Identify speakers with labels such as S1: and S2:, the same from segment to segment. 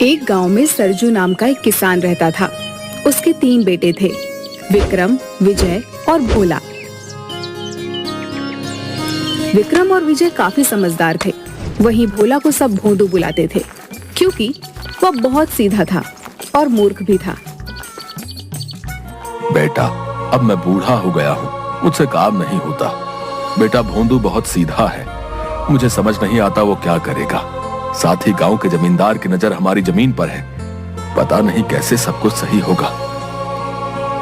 S1: एक गांव में सरजू नाम का एक किसान रहता था। उसके 3 बेटे थे, विक्रम, विजय और भोला। विक्रम और विजय काफी समझदार थे। वहीं भोला को सब भोंदू बुलाते थे, क्योंकि वह बहुत सीधा था और मूर्ख भी था।
S2: बेटा, अब मैं बूढ़ा हो गया हूँ, मुझसे काम नहीं होता। बेटा भोंदू बहुत सीधा है, मुझे समझ नहीं आता वो क्या करेगा। साथ ही गांव के जमींदार की नजर हमारी जमीन पर है, पता नहीं कैसे सब कुछ सही होगा।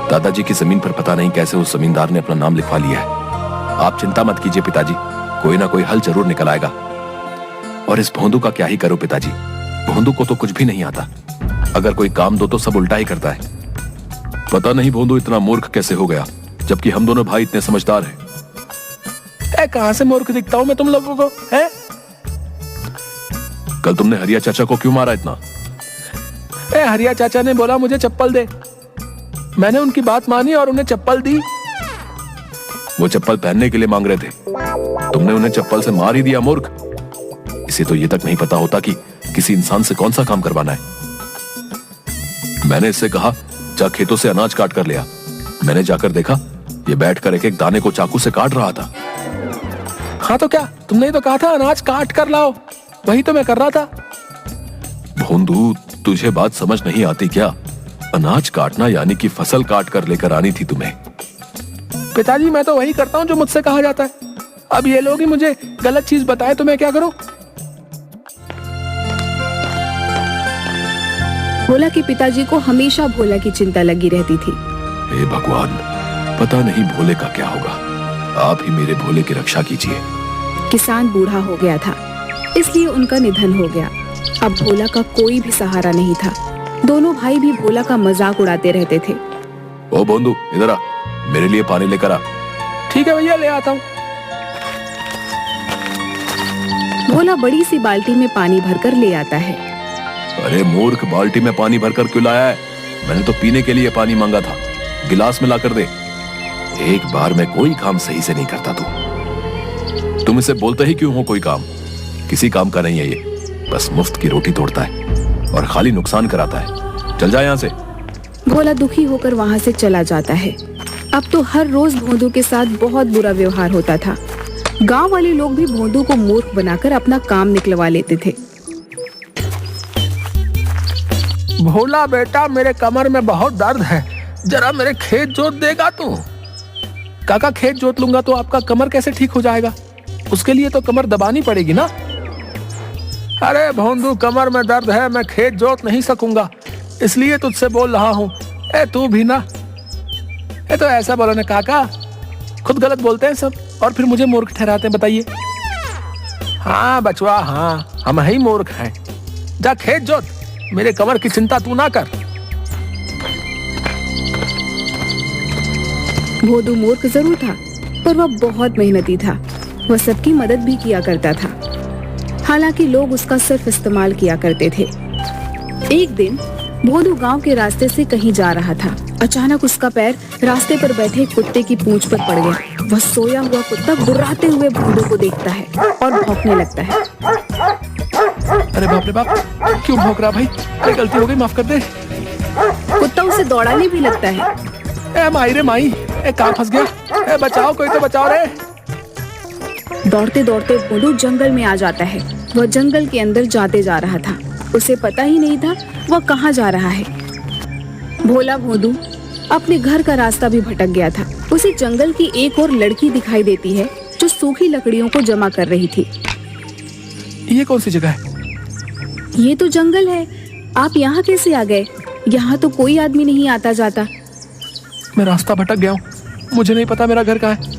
S2: दादाजी की जमीन पर पता नहीं कैसे उस जमींदार ने अपना नाम लिखवा लिया है। आप चिंता मत कीजिए पिताजी, कोई ना कोई हल जरूर निकल आएगा। और इस भोंदू का क्या ही करो पिताजी, भोंदू को तो कुछ भी नहीं आता। अगर कोई काम दो तो सब उल्टा ही करता है। पता नहीं भोंदू इतना मूर्ख कैसे हो गया, जबकि हम दोनों भाई इतने समझदार हैं।
S3: कहां से मूर्ख दिखता हूं मैं तुम लोगों को, हैं?
S2: कल तुमने हरिया चाचा को क्यों मारा इतना?
S3: हरिया चाचा ने बोला मुझे चप्पल दे, मैंने उनकी बात मानी और उन्हें चप्पल दी।
S2: वो चप्पल पहनने के लिए मांग रहे थे, तुमने उन्हें चप्पल से मार ही दिया मूर्ख। इसे तो ये तक नहीं पता होता कि किसी इंसान से कौन सा काम करवाना है। मैंने इससे कहा जा खेतों से अनाज काट कर लिया। मैंने जाकर देखा ये बैठकर एक एक दाने को चाकू से काट रहा था।
S3: हाँ तो क्या, तुमने ही तो कहा था अनाज काट कर लाओ, वही तो मैं कर रहा था।
S2: भोंदू, तुझे बात समझ नहीं आती क्या? अनाज काटना यानी कि फसल काट कर लेकर आनी थी तुम्हें।
S3: पिताजी मैं तो वही करता हूँ जो मुझसे कहा जाता है। अब ये लोग ही मुझे गलत चीज बताए तो मैं क्या करूं?
S1: भोला के पिताजी को हमेशा भोला की चिंता लगी रहती थी।
S2: हे भगवान, पता नहीं भोले का क्या होगा, आप ही मेरे भोले की रक्षा कीजिए।
S1: किसान बूढ़ा हो गया था, इसलिए उनका निधन हो गया। अब भोला का कोई भी सहारा नहीं था। दोनों भाई भी भोला का मजाक उड़ाते रहते थे।
S2: ओ भोंदू, इधर आ, मेरे लिए पानी लेकर आ।
S3: ठीक है भैया, ले आता हूँ।
S1: भोला बड़ी सी बाल्टी में पानी भरकर ले आता है।
S2: अरे मूर्ख, बाल्टी में पानी भरकर क्यों लाया है? मैंने तो पीने के लिए पानी मांगा था, गिलास में लाकर दे। एक बार में कोई काम सही से नहीं करता तुम इसे बोलते ही क्यों हो कोई काम? किसी काम का नहीं है ये, बस मुफ्त की रोटी तोड़ता है और खाली नुकसान कराता है। चल जा यहाँ से।
S1: भोला दुखी होकर वहाँ से चला जाता है। अब तो हर रोज भोंदू के साथ बहुत बुरा व्यवहार होता था। गांव वाले लोग भी भोंदू को मूर्ख बनाकर अपना काम निकलवा लेते थे।
S3: भोला बेटा, मेरे कमर में बहुत दर्द है, जरा मेरे खेत जोत देगा तू? काका, खेत जोत लूंगा तो आपका कमर कैसे ठीक हो जाएगा? उसके लिए तो कमर दबानी पड़ेगी ना। अरे भोंदू, कमर में दर्द है, मैं खेत जोत नहीं सकूंगा, इसलिए तुझसे बोल रहा हूँ। तू भी ना, तो ऐसा बोलो ना काका, खुद गलत बोलते हैं सब और फिर मुझे मूर्ख ठहराते हैं, बताइए। हाँ बचवा, हाँ हम ही मूर्ख हैं। जा खेत जोत, मेरे कमर की चिंता तू ना कर।
S1: भोंदू मूर्ख जरूर था, पर वह बहुत मेहनती था। वह सबकी मदद भी किया करता था। हालांकि लोग उसका सिर्फ इस्तेमाल किया करते थे। एक दिन भोंदू गांव के रास्ते से कहीं जा रहा था। अचानक उसका पैर रास्ते पर बैठे कुत्ते की पूंछ पर पड़ गया। वह सोया हुआ कुत्ता गुर्राते हुए भोंदू को देखता है और भौंकने लगता है।
S3: अरे बाप रे बाप, क्यों भौंक रहा भाई? अरे गलती हो गई, माफ कर दे।
S1: कुत्ता उसे दौड़ाने भी लगता है।
S3: माई रे माई, कहाँ फंस गया? बचाओ, कोई तो बचाओ रे।
S1: दौड़ते दौड़ते भोंदू जंगल में आ जाता है। वह जंगल के अंदर जाते जा रहा था। उसे पता ही नहीं था वह कहाँ जा रहा है। भोला भोंदू अपने घर का रास्ता भी भटक गया था। उसे जंगल की एक और लड़की दिखाई देती है जो सूखी लकड़ियों को जमा कर रही थी।
S3: ये कौन सी जगह है?
S1: ये तो जंगल है, आप यहाँ कैसे आ गए? यहाँ तो कोई आदमी नहीं आता जाता।
S3: मैं रास्ता भटक गया हूँ, मुझे नहीं पता मेरा घर कहाँ है।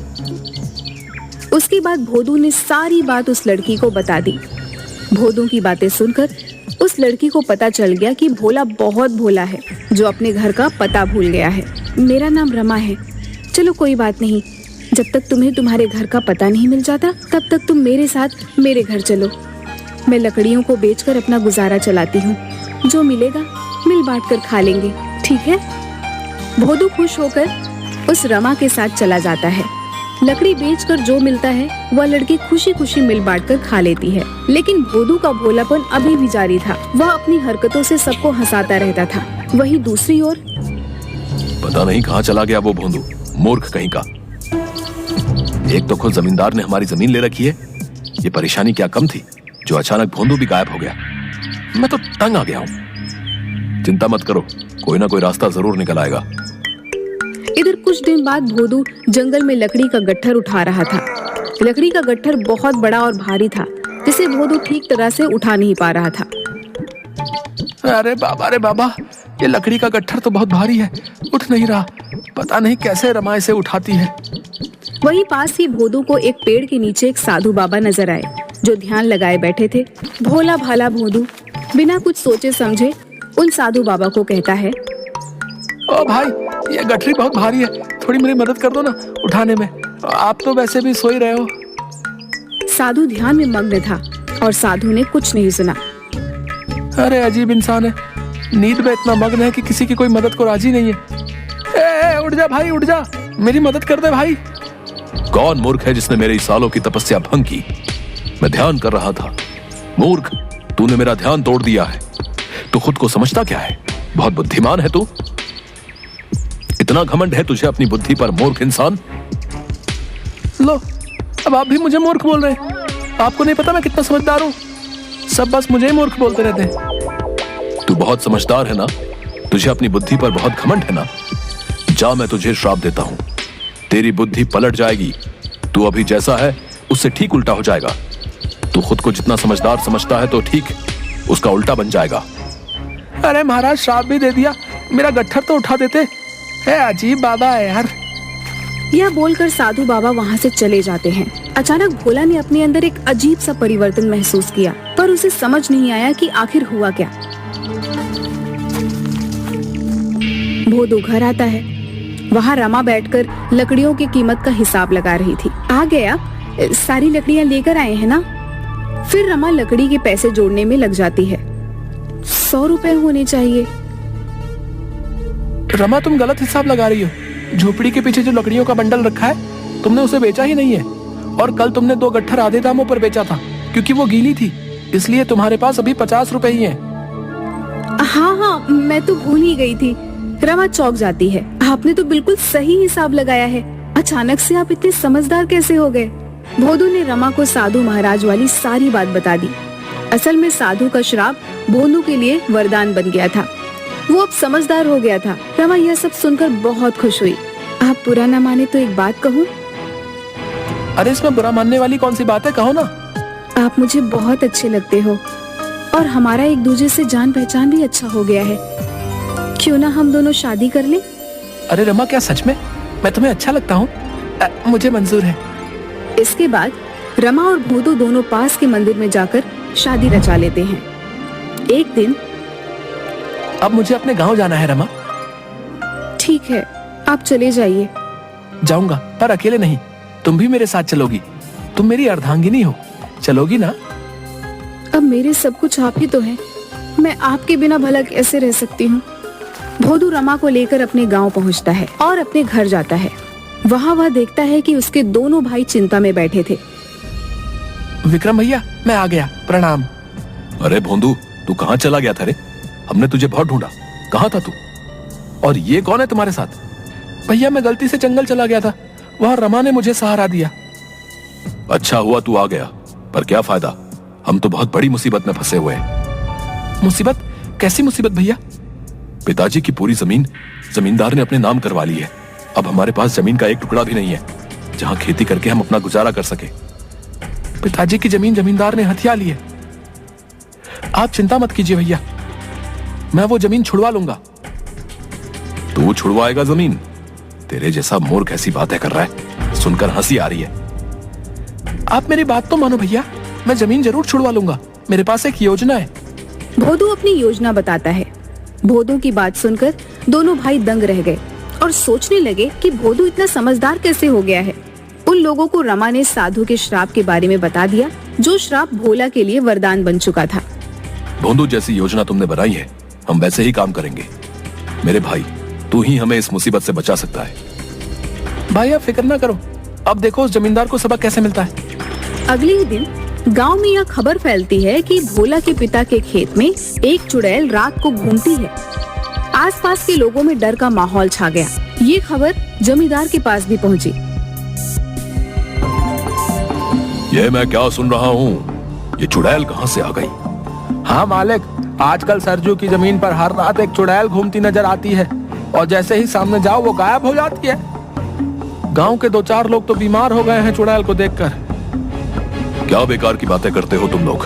S1: उसके बाद भोंदू ने सारी बात उस लड़की को बता दी। भोंदू की बातें सुनकर उस लड़की को पता चल गया कि भोला बहुत भोला है, जो अपने घर का पता भूल गया है। मेरा नाम रमा है। चलो कोई बात नहीं, जब तक तुम्हें तुम्हारे घर का पता नहीं मिल जाता तब तक तुम मेरे साथ मेरे घर चलो। मैं लकड़ियों को बेचकर अपना गुजारा चलाती हूँ, जो मिलेगा मिल बांट कर खा लेंगे, ठीक है? भोंदू खुश होकर उस रमा के साथ चला जाता है। लकड़ी बेचकर जो मिलता है वह लड़की खुशी खुशी मिल बांटकर खा लेती है। लेकिन भोदू का भोलापन अभी भी जारी था। वह अपनी हरकतों से सबको हंसाता रहता था। वहीं दूसरी ओर
S2: पता नहीं कहाँ चला गया वो भोंदू, मूर्ख कहीं का। एक तो खुद जमींदार ने हमारी जमीन ले रखी है, ये परेशानी क्या कम थी जो अचानक भोंदू भी गायब हो गया। मैं तो तंग आ गया हूँ। चिंता मत करो, कोई ना कोई रास्ता जरूर निकल आएगा।
S1: इधर कुछ दिन बाद भोदू जंगल में लकड़ी का गट्ठर उठा रहा था। लकड़ी का गट्ठर बहुत बड़ा और भारी था, जिसे भोदू ठीक तरह से उठा नहीं पा रहा था।
S3: अरे बाबा, ये लकड़ी का गट्ठर तो बहुत भारी है, उठ नहीं रहा। पता नहीं कैसे रमा इसे उठाती है।
S1: वहीं पास ही भोदू को एक पेड़ के नीचे एक साधु बाबा नजर आए, जो ध्यान लगाए बैठे थे। भोला भाला भोदू बिना कुछ सोचे समझे उन साधु बाबा को कहता है,
S3: ओ भाई, ये गठरी बहुत भारी है, थोड़ी मेरी मदद कर दो ना उठाने में। आप तो वैसे भी सो ही रहे हो।
S1: साधु ध्यान में मग्न था और साधु ने कुछ नहीं सुना।
S3: अरे अजीब इंसान है, नींद में इतना मग्न है कि किसी की कोई मदद को राजी नहीं है। ए, उठ जा भाई, उठ जा, मेरी मदद कर दे भाई।
S2: कौन मूर्ख है जिसने मेरे सालों की तपस्या भंग की? मैं ध्यान कर रहा था। मूर्ख, तूने मेरा ध्यान तोड़ दिया है। तू खुद को समझता क्या है? बहुत बुद्धिमान है तू। इतना घमंड है तुझे अपनी बुद्धि पर, मूर्ख इंसान।
S3: लो, अब आप भी मुझे मूर्ख बोल रहे हैं। आपको नहीं पता मैं कितना समझदार हूँ? सब बस मुझे ही मूर्ख बोलते रहते हैं।
S2: तू बहुत समझदार है ना? तुझे अपनी बुद्धि पर बहुत घमंड है ना? जा, मैं तुझे श्राप देता हूँ, तेरी बुद्धि पलट जाएगी। तू अभी जैसा है उससे ठीक उल्टा हो जाएगा। तू खुद को जितना समझदार समझता है तो ठीक उसका उल्टा बन जाएगा।
S3: अरे महाराज, श्राप भी दे दिया, मेरा गट्ठर तो उठा देते। है अजीब बाबा है यार।
S1: यह बोलकर साधु बाबा वहाँ से चले जाते हैं। अचानक भोला ने अपने अंदर एक अजीब सा परिवर्तन महसूस किया, पर उसे समझ नहीं आया कि आखिर हुआ क्या। भोदू घर आता है। वहाँ रमा बैठकर लकड़ियों की कीमत का हिसाब लगा रही थी। आ गया, सारी लकड़ियाँ लेकर आए हैं ना? फिर रमा लकड़ी के पैसे जोड़ने में लग जाती है। 100 रुपए होने चाहिए।
S3: रमा, तुम गलत हिसाब लगा रही हो। झोपड़ी के पीछे जो लकड़ियों का बंडल रखा है, तुमने उसे बेचा ही नहीं है। और कल तुमने 2 गट्ठर आधे दामों पर बेचा था, क्योंकि वो गीली थी, इसलिए तुम्हारे पास अभी 50 रुपए ही हैं।
S1: हाँ, मैं तो भूल ही गई थी। रमा चौंक जाती है। आपने तो बिल्कुल सही हिसाब लगाया है। अचानक से आप इतने समझदार कैसे हो गए? भोदू ने रमा को साधु महाराज वाली सारी बात बता दी। असल में साधु का श्राप भोदू के लिए वरदान बन गया था। वो अब समझदार हो गया था। रमा यह सब सुनकर बहुत खुश हुई। आप बुरा न माने तो एक बात कहूँ?
S3: अरे, इसमें बुरा मानने वाली कौन सी बात है, कहो ना।
S1: आप मुझे बहुत अच्छे लगते हो और हमारा एक दूसरे से जान पहचान भी अच्छा हो गया है। क्यों ना हम दोनों शादी कर लें?
S3: अरे रमा, क्या सच में मैं तुम्हें अच्छा लगता हूँ? मुझे मंजूर है।
S1: इसके बाद रमा और भोदू दोनों पास के मंदिर में जाकर शादी रचा लेते हैं। एक दिन,
S3: अब मुझे अपने गांव जाना है रमा।
S1: ठीक है, आप चले जाइए।
S3: जाऊंगा, पर अकेले नहीं, तुम भी मेरे साथ चलोगी। तुम मेरी अर्धांगिनी हो, चलोगी ना?
S1: अब मेरे सब कुछ आप ही तो हैं। मैं आपके बिना भला कैसे रह सकती हूँ? भोदू रमा को लेकर अपने गांव पहुँचता है और अपने घर जाता है। वहाँ वह देखता है कि उसके दोनों भाई चिंता में बैठे थे।
S3: विक्रम भैया, मैं आ गया, प्रणाम।
S2: अरे भोंदू, तू कहाँ चला गया था रे? हमने तुझे बहुत ढूंढा, कहाँ था तू? और ये कौन है तुम्हारे साथ?
S3: भैया, मैं गलती से जंगल चला गया था, वहाँ रमा ने मुझे सहारा दिया।
S2: अच्छा हुआ तू आ गया, पर क्या फायदा? हम तो बहुत बड़ी मुसीबत में फंसे हुए हैं।
S3: मुसीबत? कैसी मुसीबत भैया?
S2: पिताजी की पूरी जमीन जमींदार ने अपने नाम करवा ली है। अब हमारे पास जमीन का एक टुकड़ा भी नहीं है जहाँ खेती करके हम अपना गुजारा कर सके।
S3: पिताजी की जमीन जमींदार ने हथिया ली है। आप चिंता मत कीजिए भैया, मैं वो जमीन छुड़वा लूंगा।
S2: तू छुड़वाएगा जमीन? तेरे जैसा मूर्ख ऐसी बातें कर रहा है, सुनकर हंसी आ रही है।
S3: आप मेरी बात तो मानो भैया, मैं जमीन जरूर छुड़वा लूंगा। मेरे पास एक योजना है।
S1: भोदू अपनी योजना बताता है। भोदू की बात सुनकर दोनों भाई दंग रह गए और सोचने लगे कि भोदू इतना समझदार कैसे हो गया है। उन लोगों को रमा ने साधु के श्राप के बारे में बता दिया, जो श्राप भोला के लिए वरदान बन चुका था।
S2: भोंदू, जैसी योजना तुमने बनाई है हम वैसे ही काम करेंगे। मेरे भाई, तू ही हमें इस मुसीबत से बचा सकता है।
S3: भाई, आप फिक्र ना करो, अब देखो उस जमींदार को सबक कैसे मिलता है।
S1: अगले ही दिन गांव में यह खबर फैलती है कि भोला के पिता के खेत में एक चुड़ैल रात को घूमती है। आसपास के लोगों में डर का माहौल छा गया। ये खबर जमींदार के पास भी पहुंची।
S2: ये मैं क्या सुन रहा हूँ? ये चुड़ैल कहाँ से आ गई?
S3: हाँ मालिक, आजकल सरजू की जमीन पर हर रात एक चुड़ैल घूमती नजर आती है और जैसे ही सामने जाओ वो गायब हो जाती है। गांव के 2-4 लोग तो बीमार हो गए हैं चुड़ैल को देखकर।
S2: क्या बेकार की बातें करते हो तुम लोग?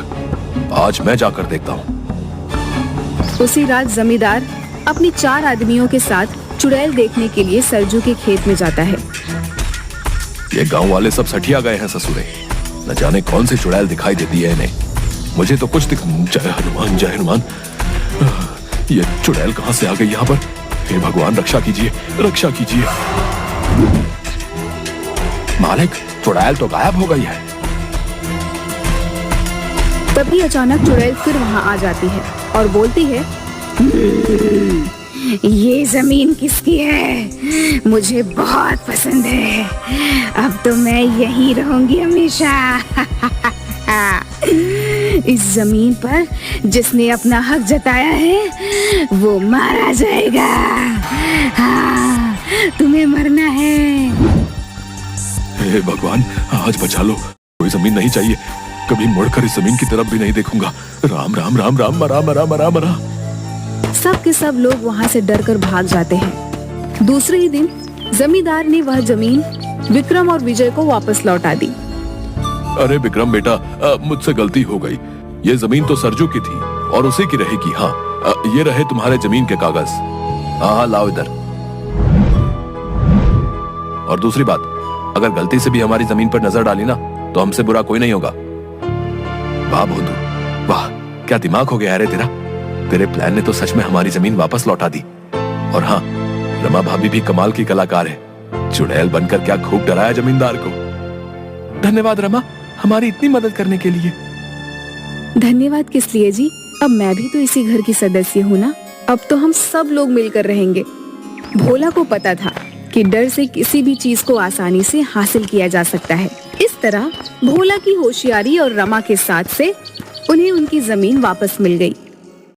S2: आज मैं जाकर देखता हूँ।
S1: उसी रात जमींदार अपनी 4 आदमियों के साथ चुड़ैल देखने के लिए सरजू के खेत में जाता है।
S2: ये गांव वाले सब सठिया गए हैं ससुरे। न जाने कौन सी चुड़ैल दिखाई देती है इन्हें। मुझे तो कुछ जय हनुमान जय हनुमान। ये चुड़ैल कहाँ से आ गई यहाँ पर? हे भगवान रक्षा कीजिए, रक्षा कीजिए।
S3: मालिक, चुड़ैल तो गायब हो गई है।
S1: तभी अचानक चुड़ैल फिर वहाँ आ जाती है और बोलती है, ये जमीन किसकी है? मुझे बहुत पसंद है। अब तो मैं यहीं रहूंगी हमेशा। इस जमीन पर जिसने अपना हक जताया है वो मारा जाएगा। हाँ, तुम्हें मरना है।
S2: हे भगवान, आज बचा लो। कोई जमीन नहीं चाहिए। कभी मुड़कर इस जमीन की तरफ भी नहीं देखूंगा। राम राम राम राम, मरा मरा मरा मरा।
S1: सब के सब लोग वहाँ से डरकर भाग जाते हैं। दूसरे ही दिन जमींदार ने वह जमीन विक्रम और विजय को वापस लौटा दी।
S2: अरे विक्रम बेटा, मुझसे गलती हो गई। ये जमीन तो सरजू की थी और उसी की रहेगी। हाँ, ये रहे तुम्हारे जमीन के कागज। हाँ लाओ इधर। और दूसरी बात, अगर गलती से भी हमारी जमीन पर नजर डाली ना तो हमसे बुरा कोई नहीं होगा। वाह भोंदू, वाह क्या दिमाग हो गया है रे तेरा। तेरे प्लान ने तो सच में हमारी जमीन वापस लौटा दी। और हाँ, रमा भाभी भी कमाल की कलाकार है। चुड़ैल बनकर क्या खूब डराया जमींदार को।
S3: धन्यवाद रमा, हमारी इतनी मदद करने के लिए।
S1: धन्यवाद किस लिए जी? अब मैं भी तो इसी घर की सदस्य हूँ ना। अब तो हम सब लोग मिलकर रहेंगे। भोला को पता था कि डर से किसी भी चीज को आसानी से हासिल किया जा सकता है। इस तरह भोला की होशियारी और रमा के साथ से उन्हें उनकी जमीन वापस मिल गई।